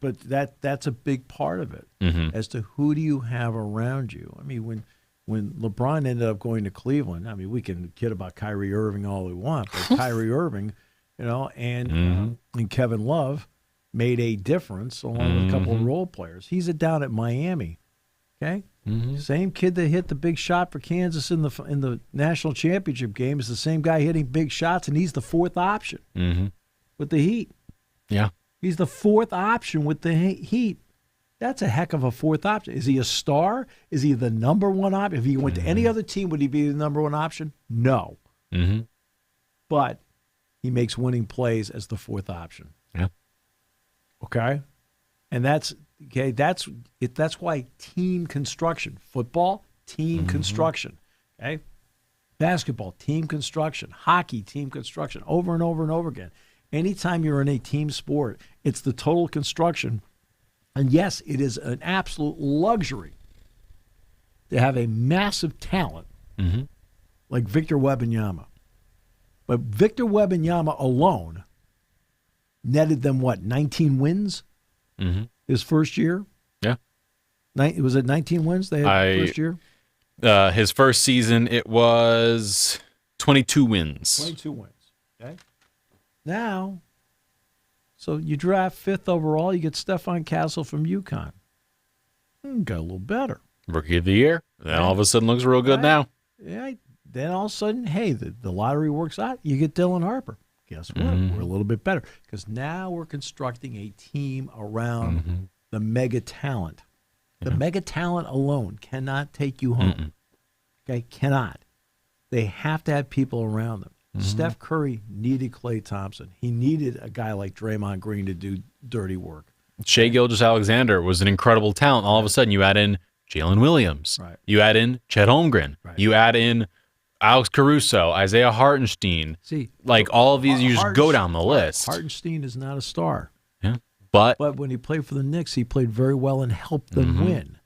But that's a big part of it as to who do you have around you. I mean, when LeBron ended up going to Cleveland, I mean, we can kid about Kyrie Irving all we want, but Kyrie Irving, and Kevin Love made a difference along with a couple of role players. He's down at Miami. Okay, same kid that hit the big shot for Kansas in the national championship game is the same guy hitting big shots, and he's the fourth option with the Heat. Yeah, he's the fourth option with the Heat. That's a heck of a fourth option. Is he a star? Is he the number one option? If he went to any other team, would he be the number one option? No. But he makes winning plays as the fourth option. Yeah. Okay, and that's why team construction, football, team construction, okay, basketball, team construction, hockey, team construction, over and over and over again. Anytime you're in a team sport, it's the total construction. And yes, it is an absolute luxury to have a massive talent like Victor Wembanyama. But Victor Wembanyama alone netted them, 19 wins? His first year? Yeah. Was it 19 wins they had first year? His first season, it was 22 wins. 22 wins. Okay. Now, so you draft 5th overall, you get Stephon Castle from UConn. Got a little better. Rookie of the year. Then all of a sudden looks real good now. Yeah. Then all of a sudden, hey, the lottery works out. You get Dylan Harper. Guess what? We're a little bit better because now we're constructing a team around the mega talent. The mega talent alone cannot take you home. Okay, cannot. They have to have people around them. Steph Curry needed Klay Thompson. He needed a guy like Draymond Green to do dirty work. Shai Gilgeous-Alexander was an incredible talent. All of a sudden, you add in Jalen Williams. Right. You add in Chet Holmgren. Right. You add in Alex Caruso, Isaiah Hartenstein. See, like all of these, you just go down the list. Hartenstein is not a star. Yeah, but when he played for the Knicks, he played very well and helped them win.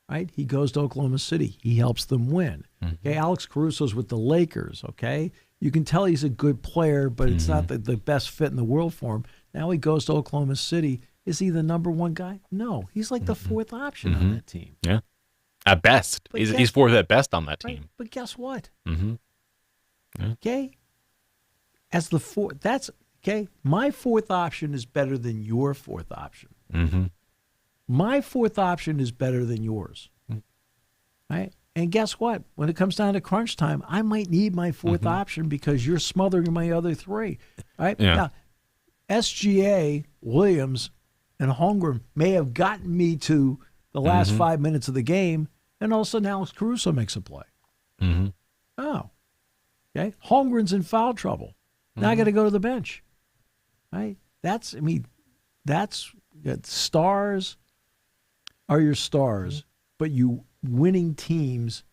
Right? He goes to Oklahoma City. He helps them win. Okay, Alex Caruso's with the Lakers. Okay, you can tell he's a good player, but it's not the best fit in the world for him. Now he goes to Oklahoma City. Is he the number one guy? No, he's like the fourth option on that team. Yeah. At best. He's fourth at best on that team. Right? But guess what? Yeah. Okay? As the fourth, that's, okay, my fourth option is better than your fourth option. My fourth option is better than yours. Right? And guess what? When it comes down to crunch time, I might need my fourth option because you're smothering my other three. Right? Yeah. Now, SGA, Williams, and Holmgren may have gotten me to the last 5 minutes of the game, and all of a sudden Alex Caruso makes a play. Oh. Okay. Holmgren's in foul trouble. Now I got to go to the bench. Right? That's stars are your stars, but you winning teams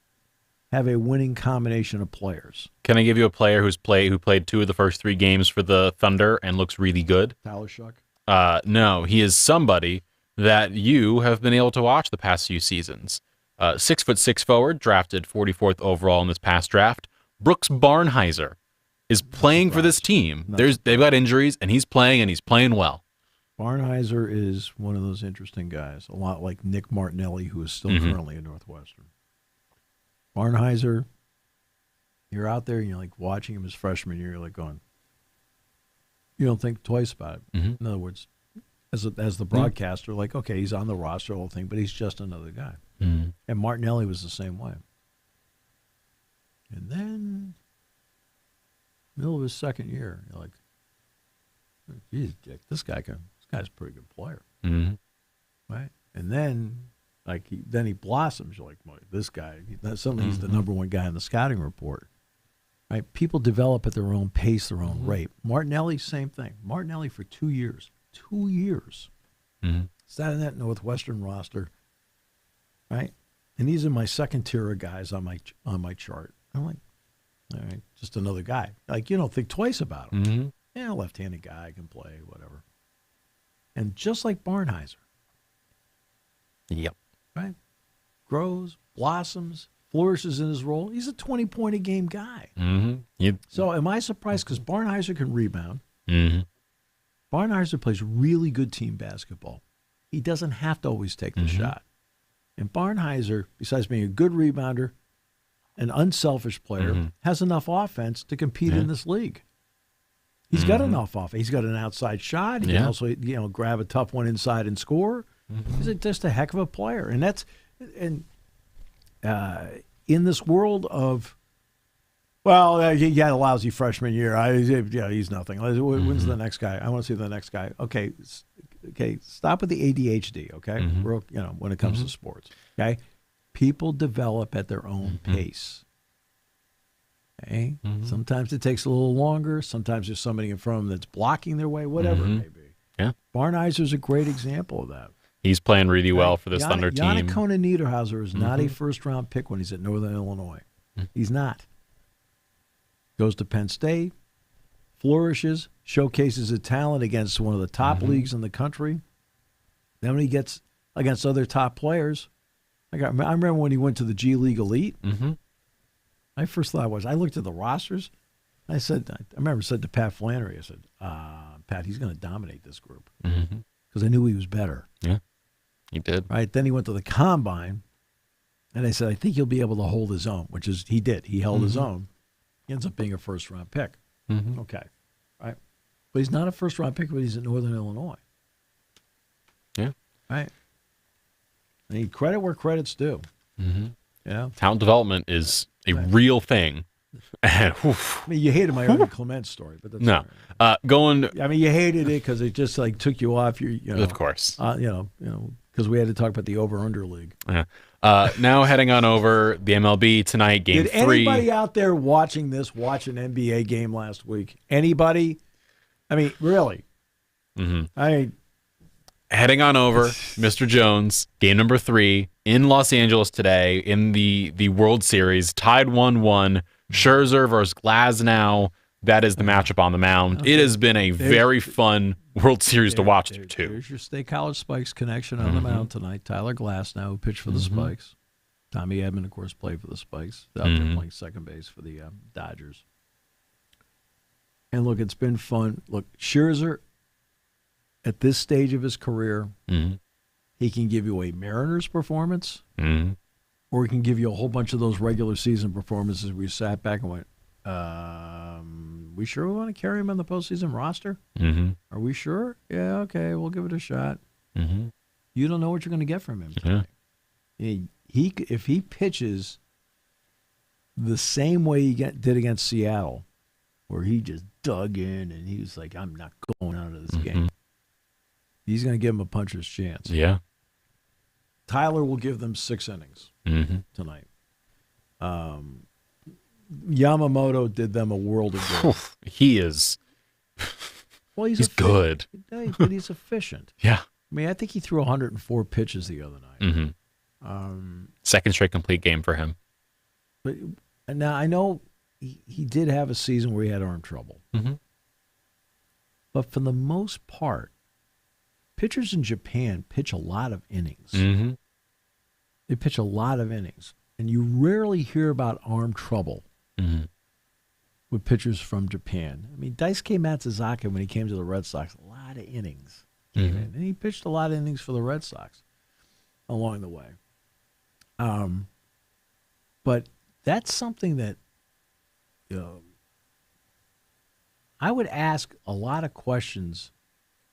have a winning combination of players. Can I give you a player who played 2 of the first 3 games for the Thunder and looks really good? Tyler Shuck? No, he is somebody that you have been able to watch the past few seasons. 6'6" forward, drafted 44th overall in this past draft. Brooks Barnhizer is playing for this team. They've got injuries, and he's playing well. Barnhizer is one of those interesting guys, a lot like Nick Martinelli, who is still currently at Northwestern. Barnhizer, you're out there and you're like watching him his freshman year, you're like going, you don't think twice about it. In other words, as the broadcaster, like, okay, he's on the roster, whole thing, but he's just another guy. And Martinelli was the same way. And then, middle of his second year, you're like, Geez, Dick, this guy's a pretty good player, Mm-hmm. right? And then, he blossoms. You're like, well, this guy. Suddenly, he's the number one guy in the scouting report, right? People develop at their own pace, their own rate. Martinelli, same thing. Martinelli for 2 years. 2 years. Mm-hmm. Sat in that Northwestern roster, right? And he's in my second tier of guys on my chart. I'm like, all right, just another guy. Like, you don't think twice about him. Mm-hmm. Yeah, left-handed guy, can play, whatever. And just like Barnheiser, Yep. right? Grows, blossoms, flourishes in his role. He's a 20-point-a-game guy. Mm-hmm. So am I surprised? Because Barnheiser can rebound. Mm-hmm. Barnheiser plays really good team basketball. He doesn't have to always take the shot. And Barnheiser, besides being a good rebounder, an unselfish player, has enough offense to compete in this league. He's got enough offense. He's got an outside shot. He can also, grab a tough one inside and score. He's just a heck of a player. And in this world of, he had a lousy freshman year. He's nothing. When's the next guy? I want to see the next guy. Okay, stop with the ADHD, okay? When it comes to sports, okay? People develop at their own pace, okay? Sometimes it takes a little longer. Sometimes there's somebody in front of them that's blocking their way, whatever it may be. Yeah. Barnheiser's a great example of that. He's playing really well for this Thunder team. Yannick Niederhauser is not a first-round pick when he's at Northern Illinois. He's not. Goes to Penn State, flourishes, showcases his talent against one of the top leagues in the country. Then when he gets against other top players, I remember when he went to the G League Elite. My first thought was, I looked at the rosters. I remember said to Pat Flannery, I said, Pat, he's going to dominate this group. Because I knew he was better. Yeah, he did. Right. Then he went to the Combine, and I said, I think he'll be able to hold his own, which is he did. He held his own. He ends up being a first-round pick. Okay. Right. But he's not a first-round pick, but he's at Northern Illinois. Yeah. Right. I need credit where credit's due. Talent development is a real thing. I mean, you hated my Ernie Clement story, but that's no. You hated it because it just took you off your, Of course. Because we had to talk about the over-under league. Yeah. Now heading on over the MLB tonight, Game 3. Did anybody out there watching an NBA game last week? Anybody? I mean, really? Heading on over, Mr. Jones, game number 3 in Los Angeles today in the World Series, tied 1-1. Scherzer versus Glasnow. That is the matchup on the mound. Okay. It has been a very fun World Series to watch through, too. There's your State College Spikes connection on the mound tonight. Tyler Glasnow, who pitched for the Spikes. Tommy Edman, of course, played for the Spikes. Out there playing second base for the Dodgers. And look, it's been fun. Look, Scherzer, at this stage of his career, he can give you a Mariners performance, or he can give you a whole bunch of those regular season performances where you sat back and went, we sure we want to carry him on the postseason roster? Are we sure? Yeah, okay, we'll give it a shot. You don't know what you're going to get from him tonight. If he pitches the same way he did against Seattle, where he just dug in and he was like, I'm not going out of this game, he's going to give him a puncher's chance. Yeah. Tyler will give them 6 innings tonight. Yamamoto did them a world of good. He is. Well, he's good. But he's efficient. Yeah. I mean, I think he threw 104 pitches the other night. Second straight complete game for him. But now I know he did have a season where he had arm trouble. But for the most part, pitchers in Japan pitch a lot of innings. They pitch a lot of innings. And you rarely hear about arm trouble with pitchers from Japan. I mean, Daisuke Matsuzaka, when he came to the Red Sox, a lot of innings came in. And he pitched a lot of innings for the Red Sox along the way. But that's something that I would ask a lot of questions.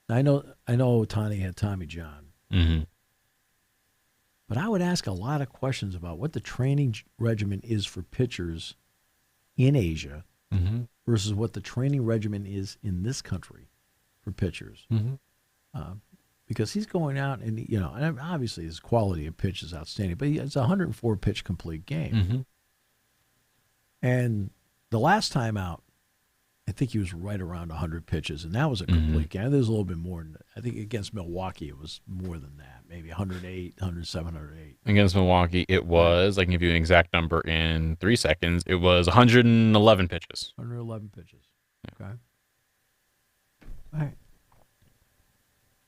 I know Ohtani had Tommy John. But I would ask a lot of questions about what the training regimen is for pitchers in Asia versus what the training regimen is in this country. for pitchers. Mm-hmm. Because he's going out and, and obviously his quality of pitch is outstanding, but it's a 104 pitch complete game. Mm-hmm. And the last time out, I think he was right around 100 pitches, and that was a complete game. There's a little bit more. I think against Milwaukee, it was more than that, maybe 108, 107, 108. Against Milwaukee, it was, I can give you an exact number in 3 seconds, it was 111 pitches. 111 pitches. Okay. All right.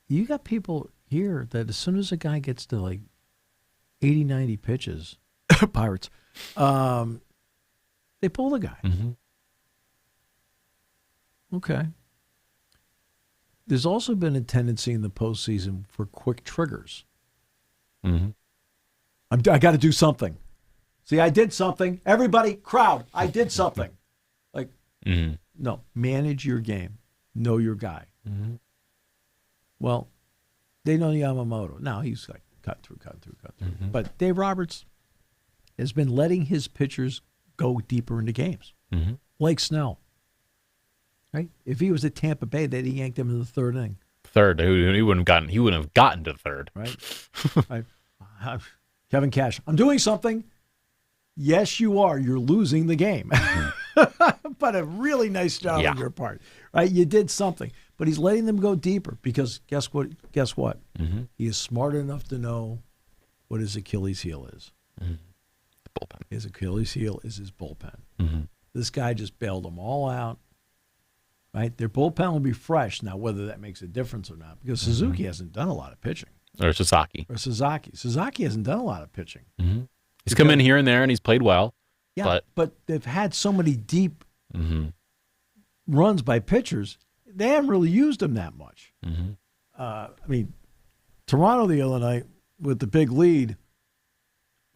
You got people here that as soon as a guy gets to like 80, 90 pitches, Pirates, they pull the guy. Mm-hmm. Okay. There's also been a tendency in the postseason for quick triggers. Mm-hmm. I got to do something. See, I did something. Everybody, crowd, I did something. Like, no, manage your game. Know your guy. Mm-hmm. Well, they know Yamamoto. Now he's like cut through. Mm-hmm. But Dave Roberts has been letting his pitchers go deeper into games. Mm-hmm. Blake Snell. Right? If he was at Tampa Bay, they'd have yanked him in the third inning. Third, he wouldn't have gotten to third. Right? Kevin Cash, I'm doing something. Yes, you are. You're losing the game. But a really nice job on your part. Right? You did something. But he's letting them go deeper because guess what? Mm-hmm. He is smart enough to know what his Achilles heel is. Mm-hmm. The bullpen. His Achilles heel is his bullpen. Mm-hmm. This guy just bailed them all out. Right? Their bullpen will be fresh. Now, whether that makes a difference or not, because Suzuki hasn't done a lot of pitching. Or Sasaki. Sasaki hasn't done a lot of pitching. Mm-hmm. He's come in here and there, and he's played well. Yeah, but they've had so many deep runs by pitchers, they haven't really used them that much. Mm-hmm. Toronto the other night, with the big lead,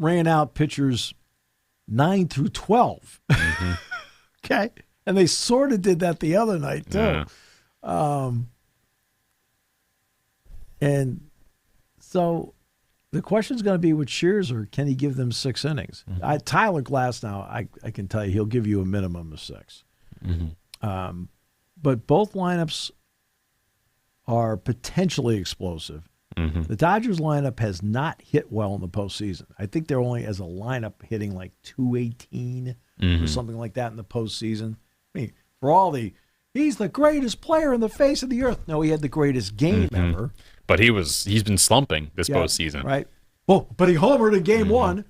ran out pitchers 9 through 12. Mm-hmm. Okay? And they sort of did that the other night, too. Yeah. And so the question's going to be with Scherzer, can he give them 6 innings? Mm-hmm. Tyler Glass now, I can tell you, he'll give you a minimum of 6. Mm-hmm. But both lineups are potentially explosive. Mm-hmm. The Dodgers lineup has not hit well in the postseason. I think they're only, as a lineup, hitting like 218 or something like that in the postseason. I mean, for all he's the greatest player in the face of the earth. No, he had the greatest game ever. But he's been slumping this postseason. Right. Well, but he homered in game 1.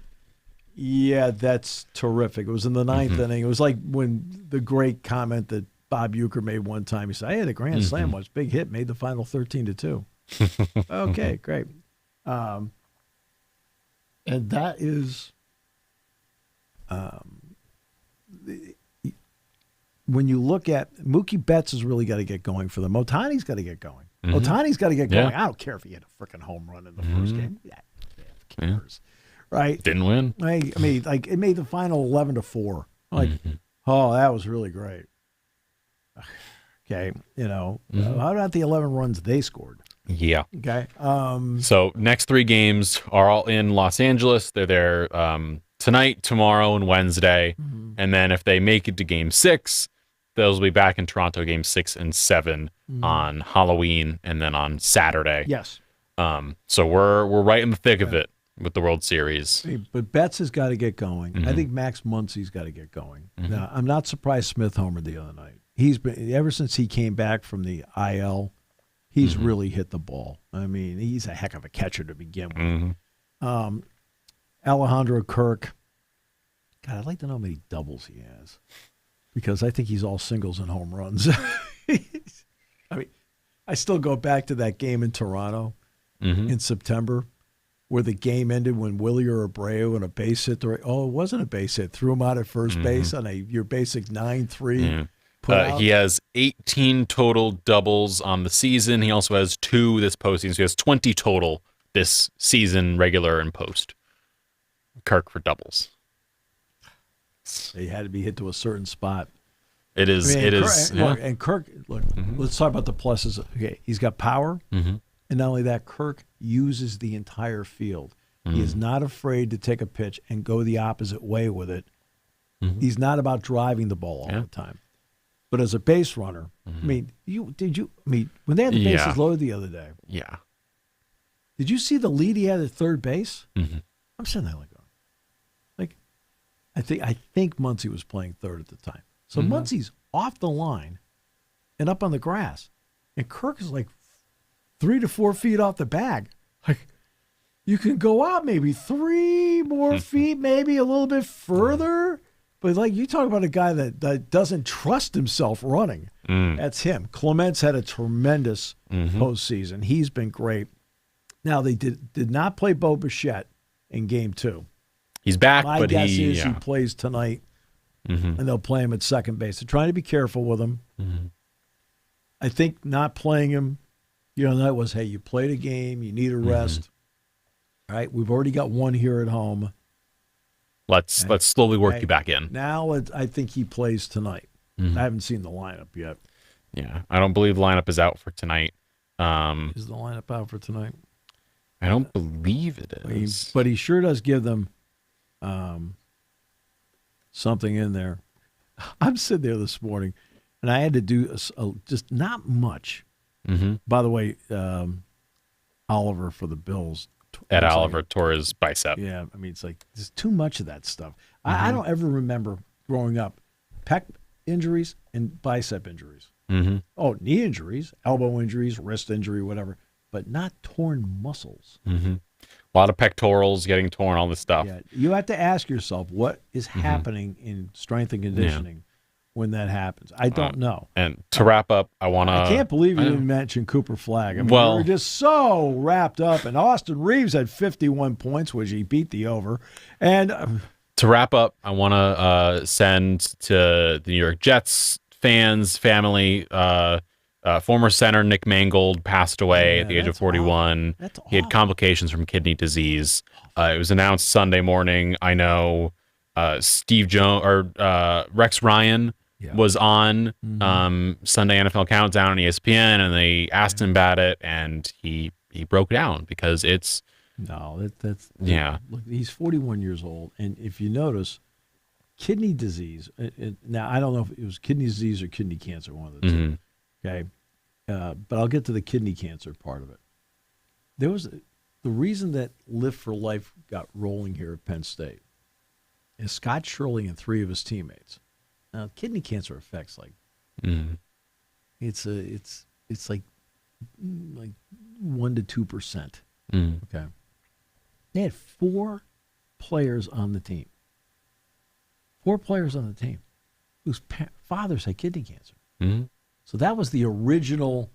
Yeah, that's terrific. It was in the 9th inning. It was like when the great comment that Bob Uecker made one time. He said, "Hey, the grand slam was big hit, made the final 13-2." Okay, great. And that is when you look at Mookie Betts has really got to get going for them. Ohtani's got to get going. Ohtani's got to get going. I don't care if he had a freaking home run in the first game. Yeah, who cares? Right? Didn't win. I mean, like it made the final 11-4. Like, oh, that was really great. Okay, how about the 11 runs they scored? Yeah. Okay. So next 3 games are all in Los Angeles. They're there tonight, tomorrow, and Wednesday. And then if they make it to Game 6, those will be back in Toronto, Game 6 and 7 on Halloween, and then on Saturday. Yes. So we're right in the thick of it with the World Series. But Betts has got to get going. I think Max Muncy's got to get going. Now, I'm not surprised Smith homered the other night. He's been, ever since he came back from the IL, he's really hit the ball. I mean, he's a heck of a catcher to begin with. Alejandro Kirk, God, I'd like to know how many doubles he has, because I think he's all singles and home runs. I mean, I still go back to that game in Toronto in September, where the game ended when Willie Abreu and a base hit. It wasn't a base hit. Threw him out at first base on your basic 9-3. He has 18 total doubles on the season. He also has 2 this postseason. So he has 20 total this season, regular and post. Kirk for doubles. They had to be hit to a certain spot. It is. And Kirk, look, let's talk about the pluses. Okay, he's got power. And not only that, Kirk uses the entire field. He is not afraid to take a pitch and go the opposite way with it. He's not about driving the ball all the time. But as a base runner, I mean, when they had the bases loaded the other day, did you see the lead he had at third base? I'm sitting there like, I think Muncie was playing third at the time. So Muncie's off the line and up on the grass, and Kirk is like 3 to 4 feet off the bag. Like, you can go out maybe 3 more feet, maybe a little bit further. But like, you talk about a guy that doesn't trust himself running. That's him. Clements had a tremendous postseason. He's been great. Now, they did not play Bo Bichette in Game 2. He's back, My but guess is he plays tonight, and they'll play him at second base. They're trying to be careful with him. I think not playing him, that was, hey, you played a game, you need a rest. All right, we've already got one here at home. Let's slowly work you back in. Now I think he plays tonight. I haven't seen the lineup yet. Yeah, I don't believe the lineup is out for tonight. Is the lineup out for tonight? I don't believe it is. But he sure does give them something in there. I'm sitting there this morning, and I had to do just not much. By the way, Oliver for the Bills. Ed Oliver tore his bicep. Yeah, I mean, it's like there's too much of that stuff. I don't ever remember growing up pec injuries and bicep injuries. Oh, knee injuries, elbow injuries, wrist injury, whatever, but not torn muscles. A lot of pectorals getting torn, all this stuff. Yeah, you have to ask yourself what is happening in strength and conditioning when that happens. I don't know. And to wrap up, I can't believe you didn't mention Cooper Flagg. I mean, we were just so wrapped up. And Austin Reeves had 51 points, which he beat the over. And to wrap up, I want to send to the New York Jets fans, family, former center Nick Mangold passed away at the age of 41. He had complications from kidney disease. It was announced Sunday morning. I know Steve Jones or Rex Ryan was on Sunday NFL Countdown on ESPN, and they asked him about it, and he broke down because it's Look, he's 41 years old, and if you notice, kidney disease. Now I don't know if it was kidney disease or kidney cancer, one of the two. Okay, but I'll get to the kidney cancer part of it. There was the reason that Lift for Life got rolling here at Penn State is Scott Shirley and 3 of his teammates. Now, kidney cancer affects like it's like 1 to 2%. Okay, they had 4 players on the team. 4 players on the team whose fathers had kidney cancer. So that was the original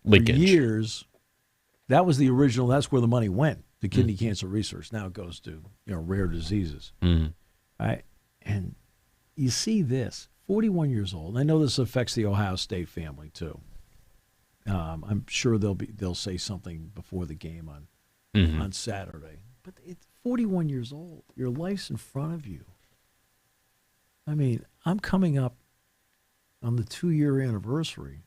linkage. For years. That was the original. That's where the money went to kidney cancer research. Now it goes to rare diseases. Right? And you see this, 41 years old. I know this affects the Ohio State family too. I'm sure they'll say something before the game on Saturday. But it's 41 years old. Your life's in front of you. I mean, I'm coming up on the 2-year anniversary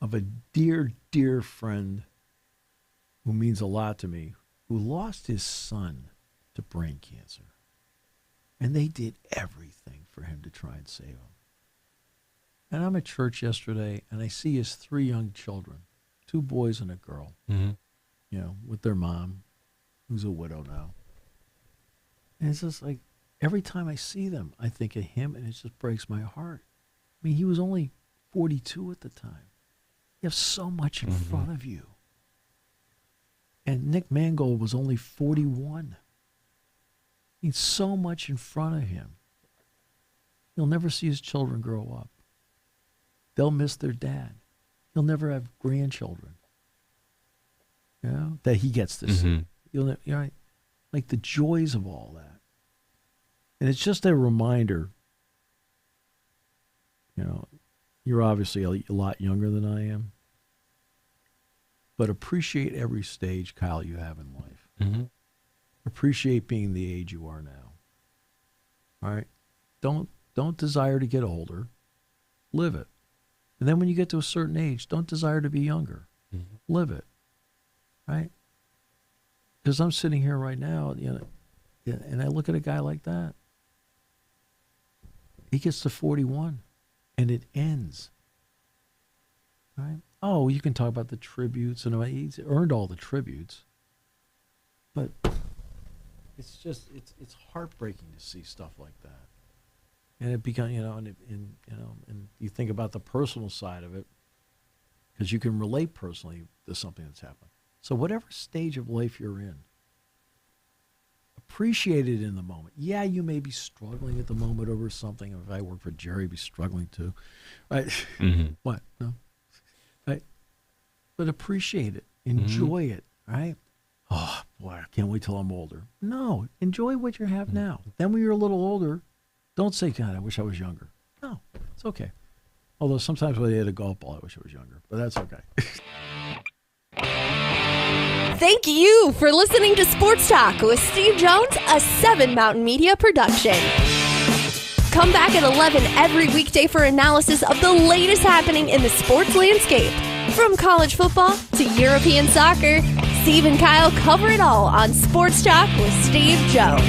of a dear, dear friend who means a lot to me, who lost his son to brain cancer. And they did everything for him to try and save him. And I'm at church yesterday, and I see his 3 young children, 2 boys and a girl, with their mom, who's a widow now. And it's just like, every time I see them, I think of him, and it just breaks my heart. I mean, he was only 42 at the time. You have so much in front of you. And Nick Mangold was only 41. I mean, so much in front of him. He'll never see his children grow up. They'll miss their dad. He'll never have grandchildren. That he gets to see. Like the joys of all that. And it's just a reminder. You're obviously a lot younger than I am. But appreciate every stage, Kyle, you have in life. Appreciate being the age you are now. All right? Don't desire to get older. Live it. And then when you get to a certain age, don't desire to be younger. Live it. Right? Because I'm sitting here right now, and I look at a guy like that. He gets to 41, and it ends. Right? Oh, you can talk about the tributes, and he's earned all the tributes, but it's just it's heartbreaking to see stuff like that. And it becomes, and you think about the personal side of it, because you can relate personally to something that's happening. So whatever stage of life you're in, appreciate it in the moment. Yeah, you may be struggling at the moment over something. If I work for Jerry, I'd be struggling too. Right? Mm-hmm. What? No? Right? But appreciate it. Enjoy it. Right? Oh, boy, I can't wait till I'm older. No, enjoy what you have now. Then when you're a little older, don't say, God, I wish I was younger. No, it's okay. Although sometimes when they hit a golf ball, I wish I was younger. But that's okay. Thank you for listening to Sports Talk with Steve Jones, a 7 Mountain Media production. Come back at 11 every weekday for analysis of the latest happening in the sports landscape. From college football to European soccer, Steve and Kyle cover it all on Sports Talk with Steve Jones.